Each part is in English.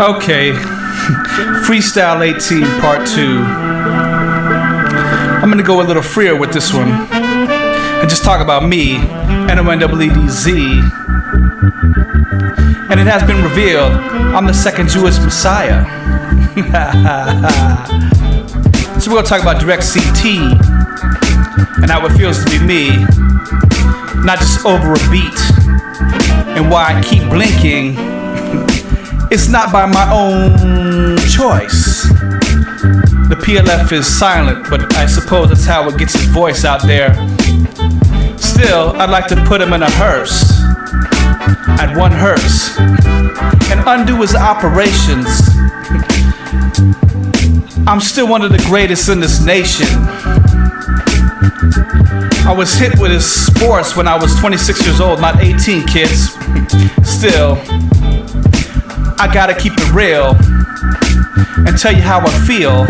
Okay, Freestyle 18 Part 2. I'm gonna go a little freer with this one and just talk about me, NoNeedz. And it has been revealed, I'm the second Jewish Messiah. So we're gonna talk about direct CT and how it feels to be me, not just over a beat, and why I keep blinking. It's not by my own choice. The PLF is silent, but I suppose that's how it gets his voice out there. Still, I'd like to put him in a hearse, at one hearse, and undo his operations. I'm still one of the greatest in this nation. I was hit with his sports when I was 26 years old, not 18, kids. Still, I gotta keep it real and tell you how I feel.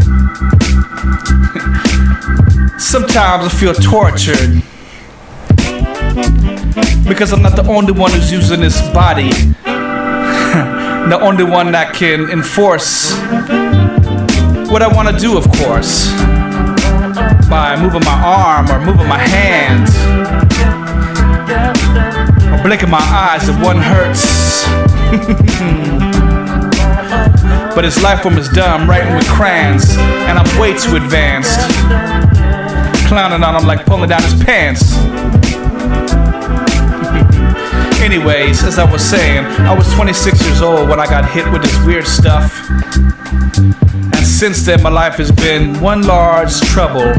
Sometimes I feel tortured because I'm not the only one who's using this body. The only one that can enforce what I want to do, of course, by moving my arm or moving my hand or blinking my eyes if one hurts. But his life form is dumb, writing with crayons, and I'm way too advanced. Clowning on him like pulling down his pants. Anyways, as I was saying, I was 26 years old when I got hit with this weird stuff. And since then, my life has been one large trouble.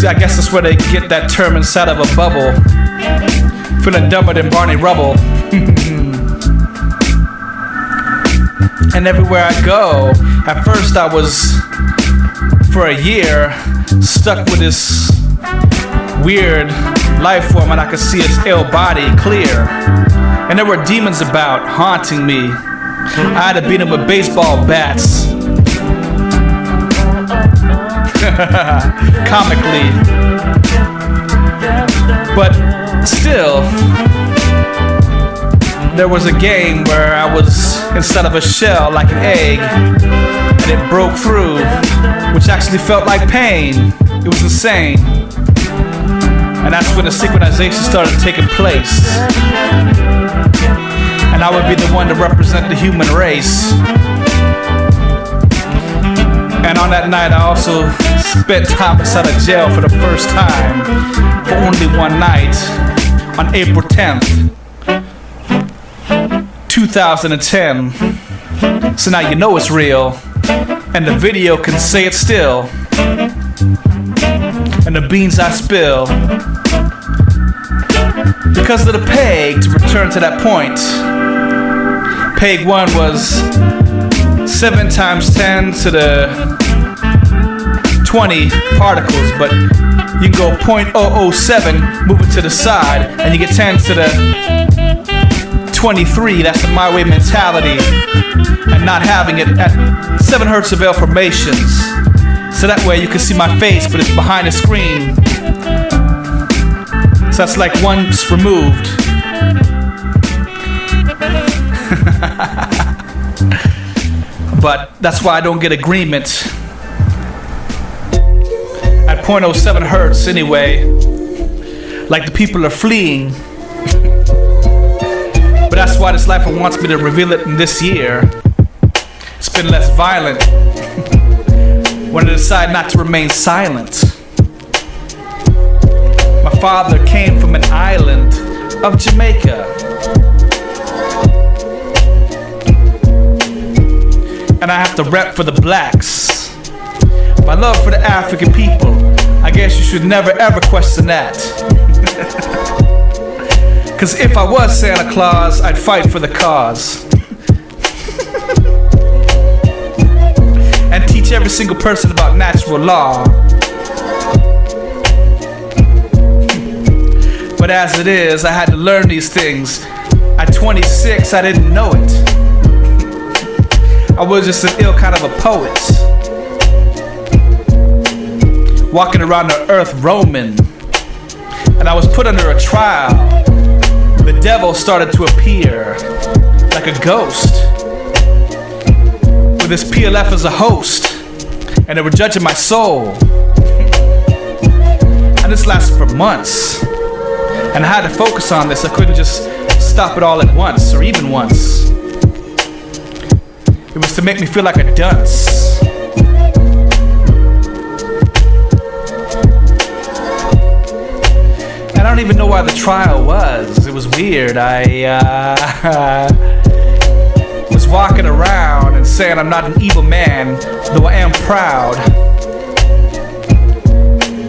I guess that's where they get that term inside of a bubble. Feeling dumber than Barney Rubble. And everywhere I go, at first I was, for a year, stuck with this weird life form, and I could see its ill body clear. And there were demons about, haunting me. I had to beat them with baseball bats. Comically. But still, there was a game where I was inside of a shell like an egg, and it broke through, which actually felt like pain. It was insane. And that's when the synchronization started taking place. And I would be the one to represent the human race. And on that night, I also spent time inside of jail for the first time, for only one night, on April 10th. 2010. So now you know it's real, and the video can say it still. And the beans I spill, because of the peg, to return to that point. Peg 1 was 7 times 10 to the 20 particles, but you can go 0.007, move it to the side, and you get 10 to the 23. That's the my way mentality, and not having it at 7 hertz of L formations, so that way you can see my face, but it's behind the screen. So that's like once removed. But that's why I don't get agreement at 0.07 hertz anyway. Like the people are fleeing. But that's why this life wants me to reveal it in this year. It's been less violent when I decide not to remain silent. My father came from an island of Jamaica, and I have to rep for the blacks. My love for the African people, I guess you should never ever question that. Cause if I was Santa Claus, I'd fight for the cause. And teach every single person about natural law. But as it is, I had to learn these things. At 26, I didn't know it. I was just an ill kind of a poet, walking around the earth roaming. And I was put under a trial the devil started to appear like a ghost, with this PLF as a host, and they were judging my soul. And this lasted for months, and I had to focus on this. I couldn't just stop it all at once, or even once. It was to make me feel like a dunce. And I don't even know why the trial was. It was weird. I was walking around and saying I'm not an evil man, though I am proud.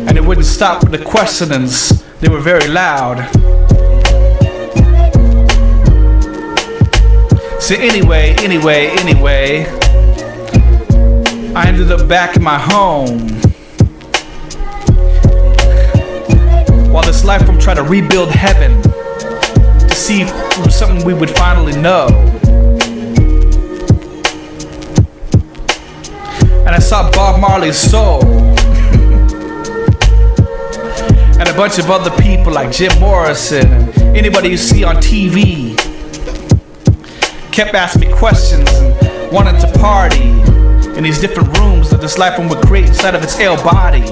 And it wouldn't stop with the questionings. They were very loud. So anyway, I ended up back in my home. While this life form tried to rebuild heaven to see if it was something we would finally know. And I saw Bob Marley's soul. And a bunch of other people like Jim Morrison and anybody you see on TV kept asking me questions and wanted to party in these different rooms that this life form would create inside of its ill body.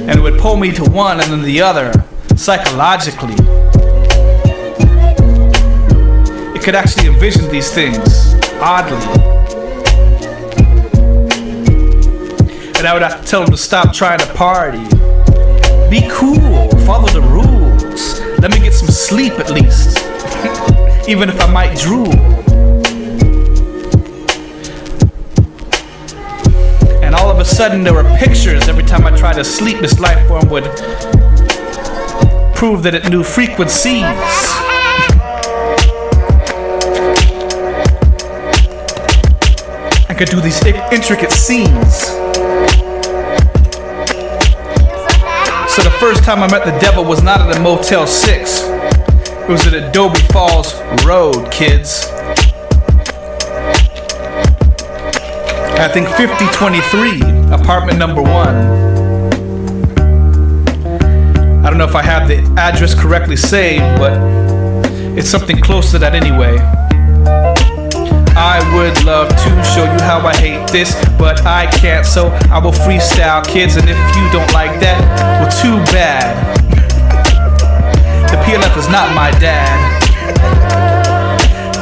And it would pull me to one and then the other, psychologically. It could actually envision these things, oddly. And I would have to tell them to stop trying to party. Be cool, follow the rules. Let me get some sleep at least. Even if I might drool. And all of a sudden there were pictures every time I tried to sleep. This life form would prove that it knew frequencies. I could do these intricate scenes. So the first time I met the devil was not at a Motel 6. It was at Adobe Falls Road, kids. I think 5023, apartment number 1. I don't know if I have the address correctly saved, but it's something close to that anyway. I would love to show you how I hate this, but I can't, so I will freestyle, kids. And if you don't like that, well, too bad. The PLF is not my dad.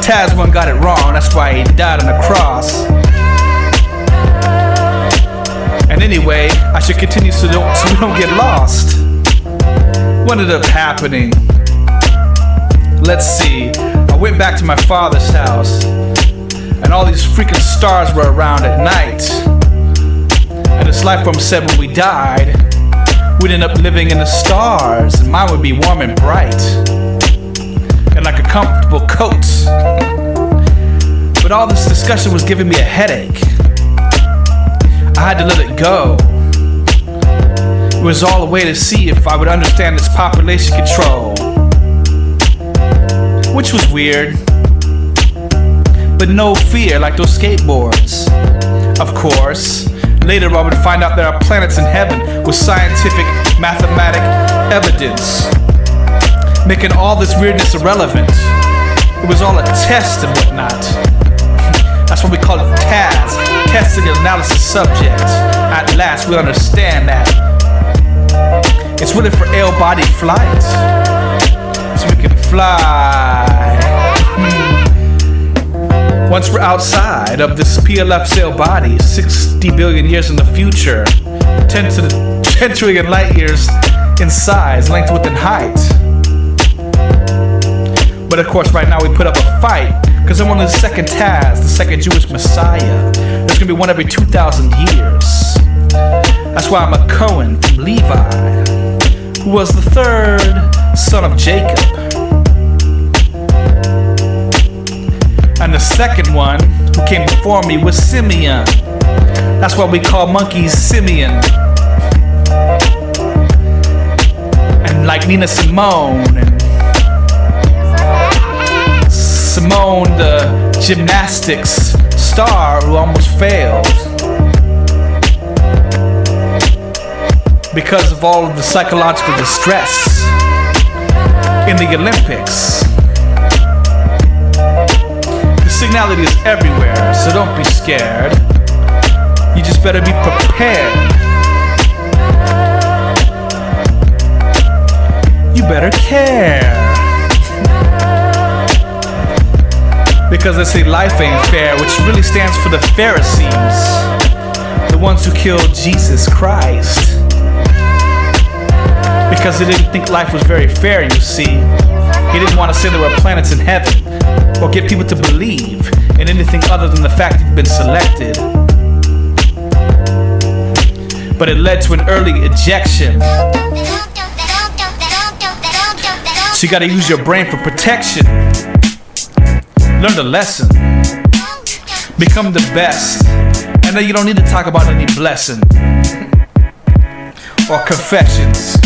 Taz one got it wrong, that's why he died on the cross. And anyway, I should continue so we don't get lost. What ended up happening? Let's see. I went back to my father's house, and all these freaking stars were around at night. And this life form said when we died, we'd end up living in the stars, and mine would be warm and bright, and like a comfortable coat. But all this discussion was giving me a headache. I had to let it go. It was all a way to see if I would understand this population control, which was weird. But no fear, like those skateboards. Of course, later I would find out there are planets in heaven with scientific, mathematic evidence, making all this weirdness irrelevant. It was all a test and whatnot. That's what we call it TAS, testing and analysis subject. At last, we understand that. It's really for L-body flight, so we can fly. Once we're outside of this PLF cell body, 60 billion years in the future, 10 trillion light years in size, length, width, and height. But of course, right now we put up a fight, because I'm only the second Taz, the second Jewish Messiah. There's gonna be one every 2,000 years. That's why I'm a Cohen from Levi, who was the third son of Jacob. And the second one who came before me was Simeon. That's why we call monkeys Simeon. And like Nina Simone, and Simone the gymnastics star who almost failed because of all of the psychological distress. in the Olympics. The signality is everywhere, so don't be scared. You just better be prepared. You better care. Because they say life ain't fair, which really stands for the Pharisees, the ones who killed Jesus Christ. Because he didn't think life was very fair, you see. He didn't want to say there were planets in heaven, or get people to believe in anything other than the fact he'd been selected. But it led to an early ejection. So you gotta use your brain for protection. Learn the lesson. Become the best. And then you don't need to talk about any blessing or confessions.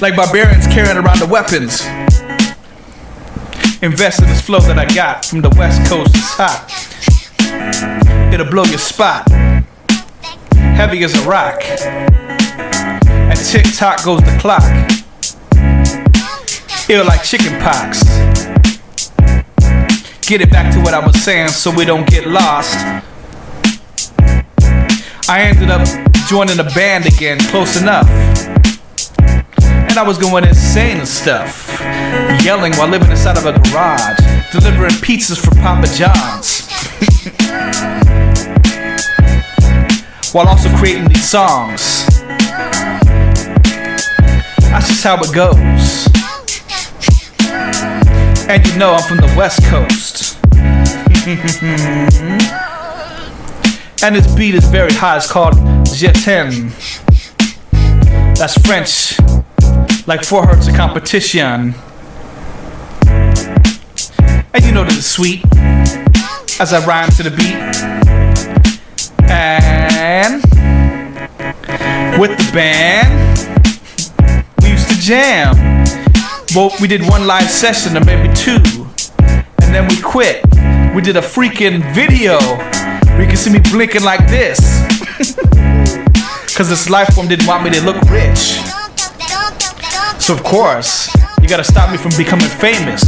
Like barbarians carrying around the weapons. Invest in this flow that I got from the West Coast. It's hot. It'll blow your spot. Heavy as a rock. And tick-tock goes the clock. Ill like chicken pox. Get it back to what I was saying so we don't get lost. I ended up joining a band again, close enough. And I was going insane and stuff. Yelling while living inside of a garage. Delivering pizzas for Papa John's. While also creating these songs. That's just how it goes. And you know I'm from the West Coast. And this beat is very high, it's called Je t'aime. That's French, like 4 hertz of competition. And you know that it's sweet, as I rhyme to the beat. And with the band, we used to jam. Well, we did one live session or maybe 2, and then we quit. We did a freaking video where you can see me blinking like this. Cause this life form didn't want me to look rich. So of course, you gotta stop me from becoming famous.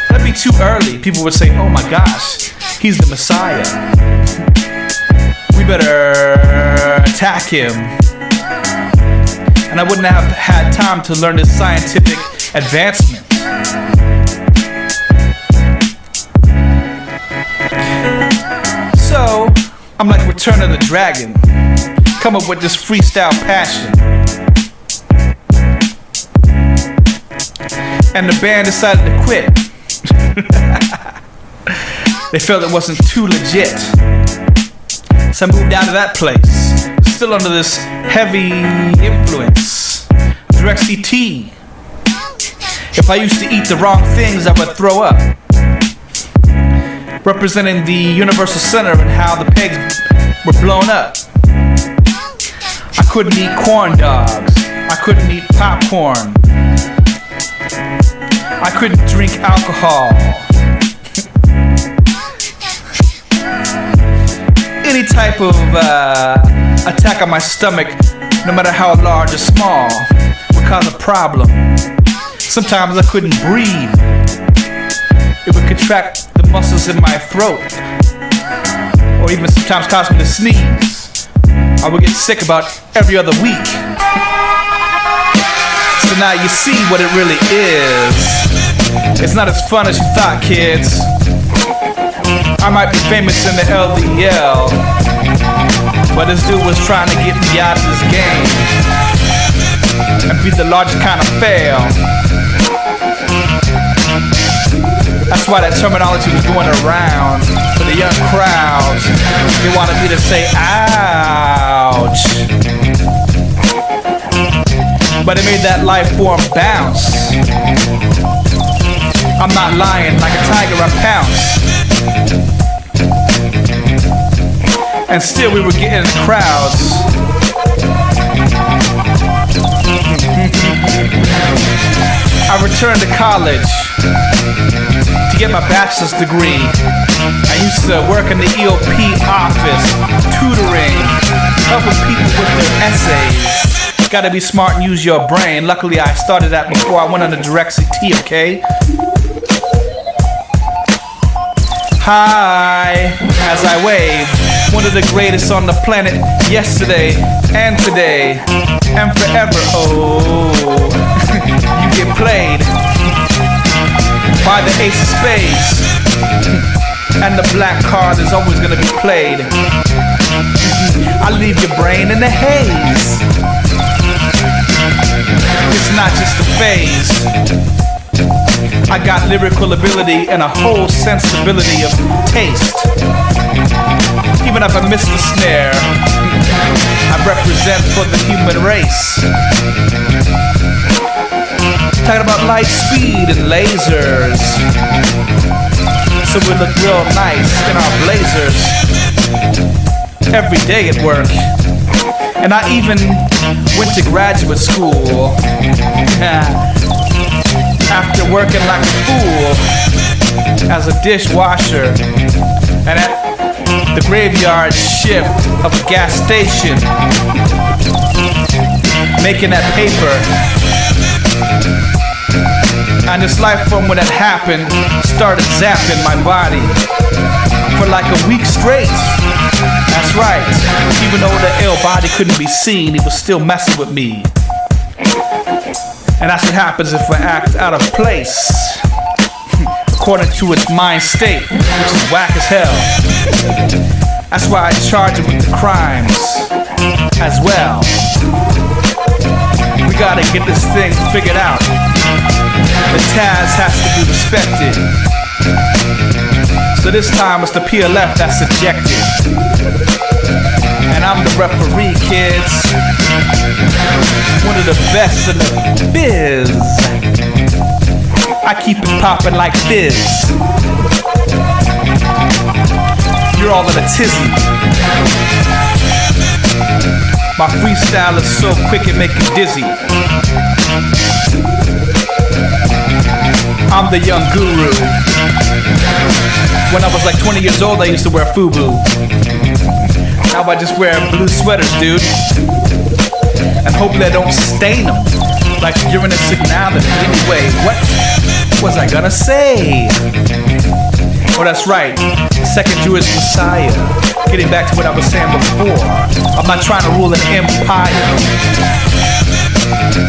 That'd be too early. People would say, oh my gosh, he's the Messiah. We better attack him. And I wouldn't have had time to learn this scientific advancement. So, I'm like Return of the Dragon. Come up with this freestyle passion. And the band decided to quit. They felt it wasn't too legit. So I moved out of that place. Still under this heavy influence. Direct CT. If I used to eat the wrong things, I would throw up. Representing the universal center and how the pegs were blown up. I couldn't eat corn dogs. I couldn't eat popcorn. I couldn't drink alcohol. Any type of attack on my stomach, no matter how large or small, would cause a problem. Sometimes I couldn't breathe. It would contract the muscles in my throat, or even sometimes cause me to sneeze. I would get sick about every other week. So now you see what it really is. It's not as fun as you thought, kids. I might be famous in the LDL, but this dude was trying to get me out of this game and be the largest kind of fail. That's why that terminology was going around for the young crowds. They wanted me to say, ouch. But it made that life form bounce. I'm not lying, like a tiger I pounce. And still we were getting crowds. I returned to college to get my bachelor's degree. I used to work in the EOP office, tutoring, helping people with their essays. Gotta be smart and use your brain. Luckily, I started that before I went on the direct CT, okay? Hi, as I wave, one of the greatest on the planet, yesterday and today and forever. Oh, you get played by the ace of spades, and the black card is always gonna be played. I leave your brain in the haze. It's not just a phase. I got lyrical ability and a whole sensibility of taste. Even if I miss the snare, I represent for the human race. Talking about light speed and lasers, so we look real nice in our blazers every day at work. And I even went to graduate school after working like a fool as a dishwasher and at the graveyard shift of a gas station, making that paper. And this life from when that happened started zapping my body for like a week straight. That's right, even though the ill body couldn't be seen, he was still messing with me. And that's what happens if I act out of place, according to its mind state, which is whack as hell. That's why I charge him with the crimes as well. We gotta get this thing figured out. The Taz has to be respected. So this time it's the PLF that's ejected. And I'm the referee, kids. One of the best in the biz. I keep it poppin' like fizz. You're all in a tizzy. My freestyle is so quick it make you dizzy. I'm the young guru. When I was like 20 years old, I used to wear FUBU. Now I just wear blue sweaters, dude. And hopefully I don't stain them like urine and signality. Anyway, what was I gonna say? Oh, that's right. Second Jewish Messiah. Getting back to what I was saying before. I'm not trying to rule an empire.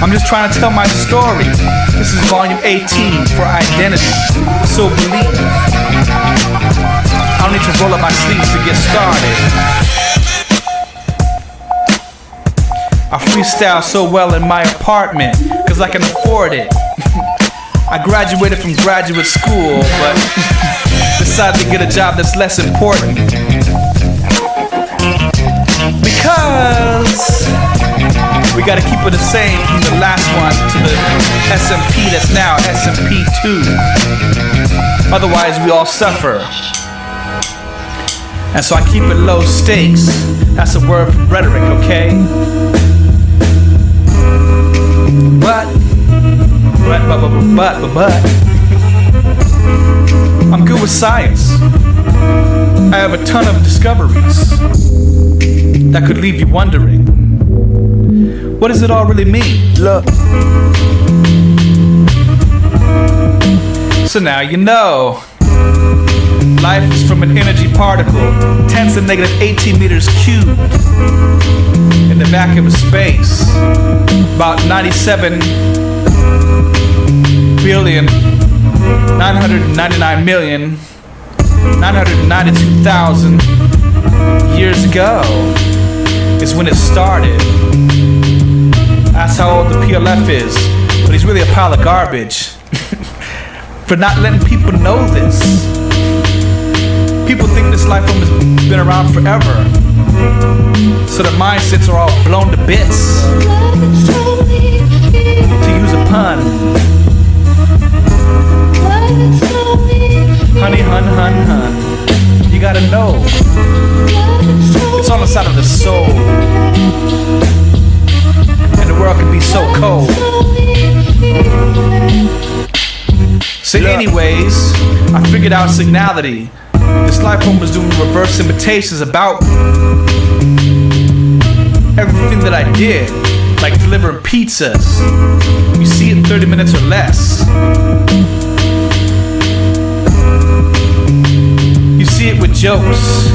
I'm just trying to tell my story. This is volume 18 for identity. So believe. I don't need to roll up my sleeves to get started. I freestyle so well in my apartment, cause I can afford it. I graduated from graduate school, but decided to get a job that's less important. Because we gotta keep it the same from the last one to the SMP that's now SMP2. Otherwise we all suffer. And so I keep it low stakes. That's a word for rhetoric, okay? But I'm good with science. I have a ton of discoveries that could leave you wondering, what does it all really mean? Look. So now you know. Life is from an energy particle, 10 to the negative 18 meters cubed, in the vacuum of space. About 97 billion 999 million 992,000 years ago is when it started. That's how old the PLF is, but he's really a pile of garbage for not letting people know this. People think this life form has been around forever, so their mindsets are all blown to bits. To use a pun, honey, hun, you gotta know, it's on the side of the soul, and the world can be so cold. So anyways, I figured out signality. This life form was doing reverse imitations about everything that I did, like delivering pizzas. You see it in 30 minutes or less. You see it with jokes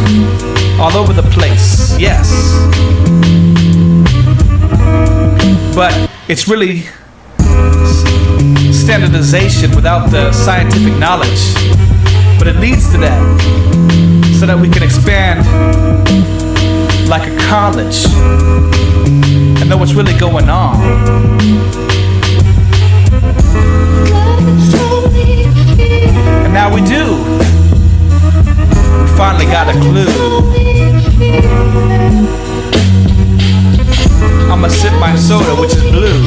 all over the place, yes. But it's really standardization without the scientific knowledge. But it leads to that, so that we can expand like a college and know what's really going on. And now we do. We finally got a clue. I'ma sip my soda, which is blue.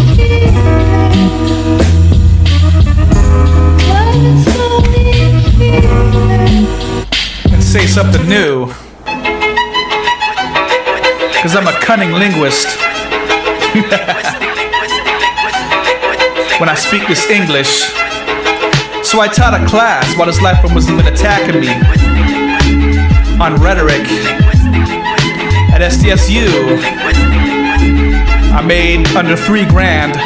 And say something new. Cause I'm a cunning linguist. When I speak this English. So I taught a class while this life form was even attacking me on rhetoric at SDSU. I made under $3,000.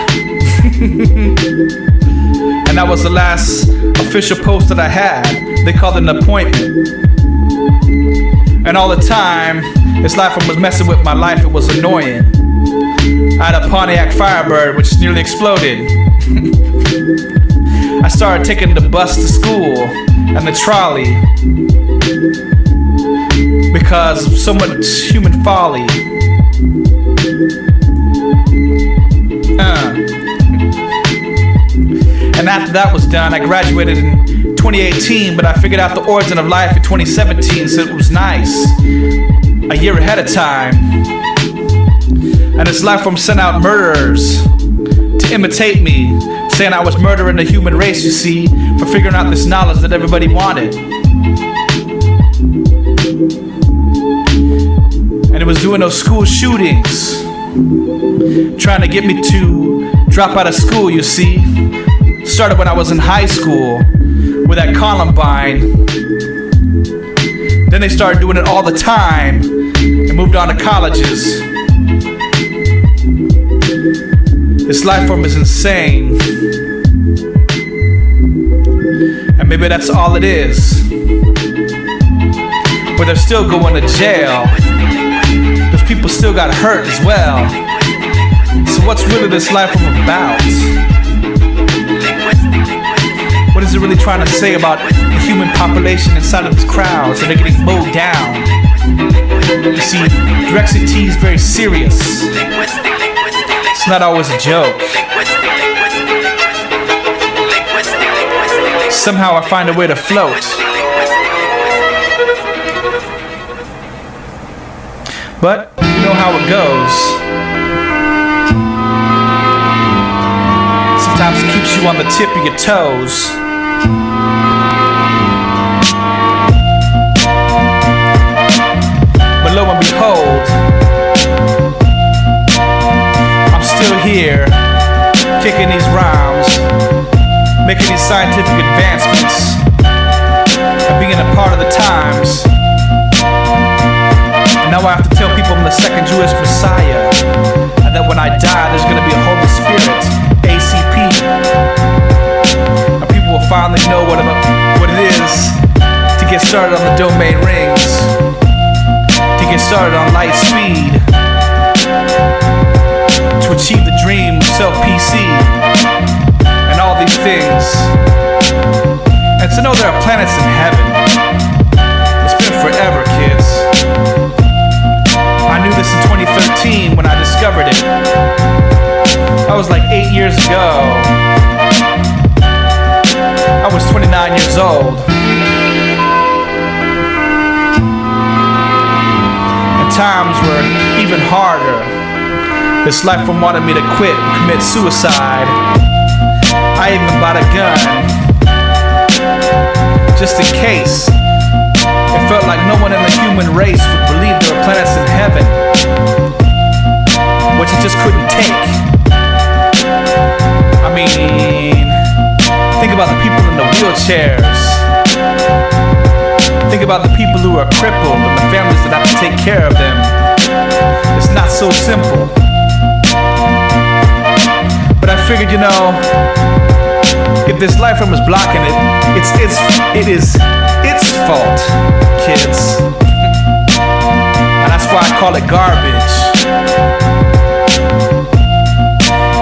And that was the last official post that I had. They called it an appointment. And all the time, this life form was messing with my life. It was annoying. I had a Pontiac Firebird, which nearly exploded. I started taking the bus to school and the trolley because of so much human folly. And after that was done, I graduated in 2018, but I figured out the origin of life in 2017, so it was nice. A year ahead of time. And this life form sent out murderers to imitate me, saying I was murdering the human race, you see, for figuring out this knowledge that everybody wanted. And it was doing those school shootings, trying to get me to drop out of school, you see. Started when I was in high school with that Columbine. Then they started doing it all the time and moved on to colleges. This life form is insane. And maybe that's all it is. But they're still going to jail. Those people still got hurt as well. So what's really this life form about? What is it really trying to say about the human population inside of these crowds that are getting mowed down? You see, Direct CT is very serious. It's not always a joke. Somehow I find a way to float. But you know how it goes. Sometimes it keeps you on the tip of your toes. But lo and behold, I'm still here, kicking these rhymes, making these scientific advancements, and being a part of the times. And now I have to tell people I'm the second Jewish Messiah, and that when I die there's gonna be a Holy Spirit, ACP. And people will finally know what it is to get started on the domain rings, to get started on light speed, to achieve the dream of self-PC, and all these things. And to know there are planets in heaven. It's been forever, kids. I knew this in 2013 when I discovered it. That was like 8 years ago. I was 29 years old. And times were even harder. This life form wanted me to quit and commit suicide. I even bought a gun, just in case. It felt like no one in the human race would believe there were planets in heaven, which it just couldn't take. I mean, think about the people in the wheelchairs, Think about the people who are crippled and the families that have to take care of them. It's not so simple. But I figured, if this life form is blocking it, it is its fault, kids. And that's why I call it garbage.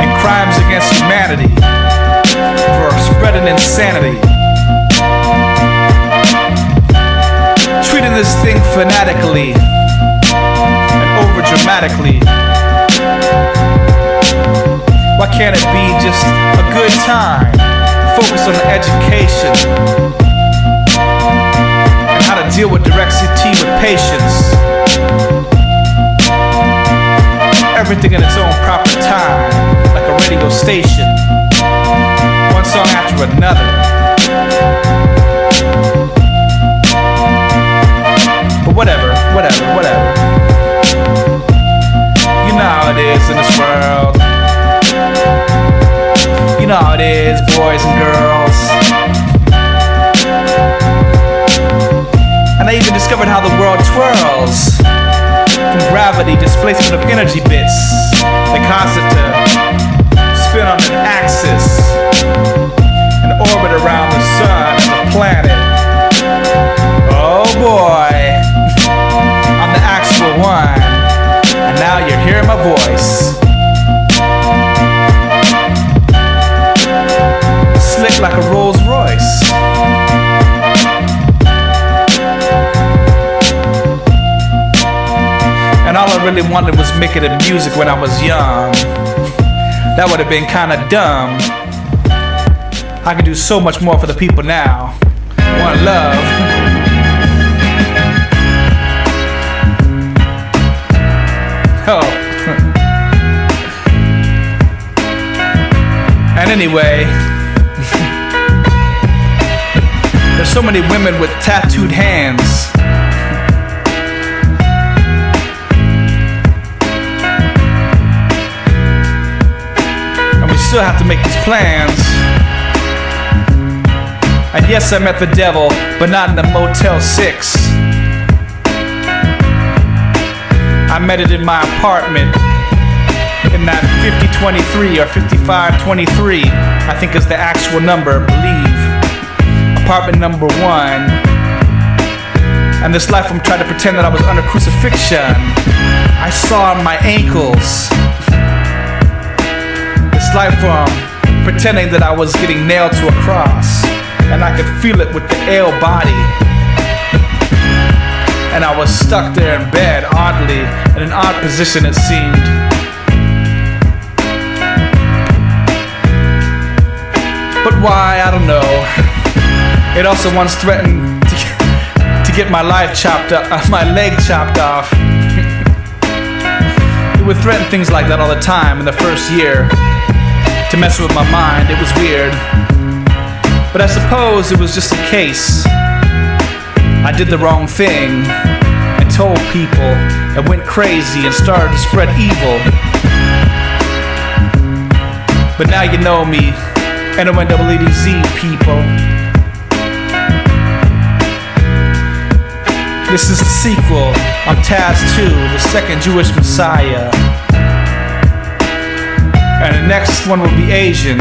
And crimes against humanity for spreading insanity. Treating this thing fanatically and over dramatically. Why can't it be just a good time? Focus on the education and how to deal with direct CT with patience. Everything in its own proper time, like a radio station. One song after another. But whatever. You know how it is in this world. You know how it is, boys and girls. And I even discovered how the world twirls from gravity, displacement of energy bits that cause it to spin on an axis and orbit around the sun as a planet. Oh boy, I'm the actual one, and now you're hearing my voice. Slick like a Rolls Royce. And all I really wanted was making the music when I was young. That would have been kinda dumb. I can do so much more for the people now. One love. Oh. And anyway, there's so many women with tattooed hands. And we still have to make these plans. And yes, I met the devil, but not in the Motel 6. I met it in my apartment in that 5023 or 5523, I think is the actual number, I believe. Apartment number 1. And this life I'm trying to pretend that I was under crucifixion. I saw my ankles. This life form pretending that I was getting nailed to a cross, and I could feel it with the ale body. And I was stuck there in bed, oddly, in an odd position it seemed. But why? I don't know. It also once threatened to get my life chopped up, my leg chopped off. It would threaten things like that all the time in the first year to mess with my mind. It was weird. But I suppose it was just a case. I did the wrong thing and told people and went crazy and started to spread evil. But now you know me, NoNeedz people. This is the sequel. I'm Taz 2, the second Jewish Messiah. And the next one will be Asian,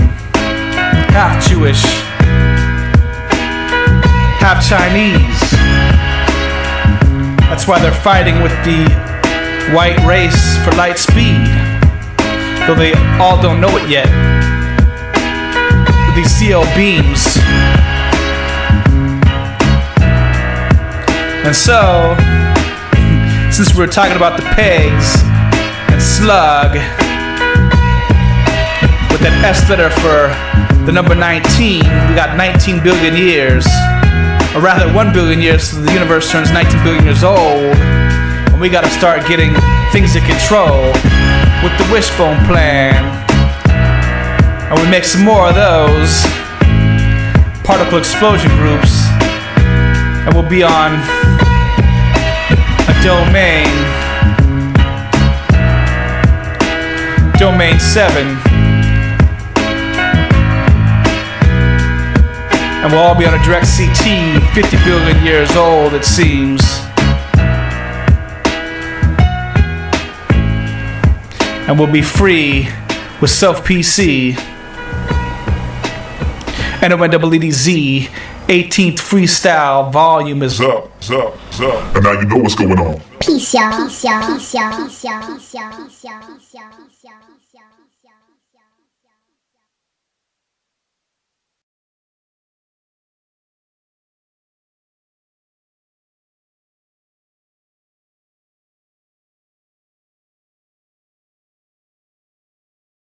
half Jewish, half Chinese. That's why they're fighting with the white race for light speed, though they all don't know it yet. With these CL beams. And so, since we're talking about the pegs and slug, with that S letter for the number 19, we got 19 billion years. Or rather 1 billion years till the universe turns 19 billion years old. And we gotta start getting things in control with the wishbone plan. And we make some more of those particle explosion groups. And we'll be on a domain 7. And And we'll all be on a direct CT, 50 billion years old, it seems. And we'll be free with self-PC. NoNeedz 18th Freestyle volume is up. And now you know what's going on. Peace, y'all.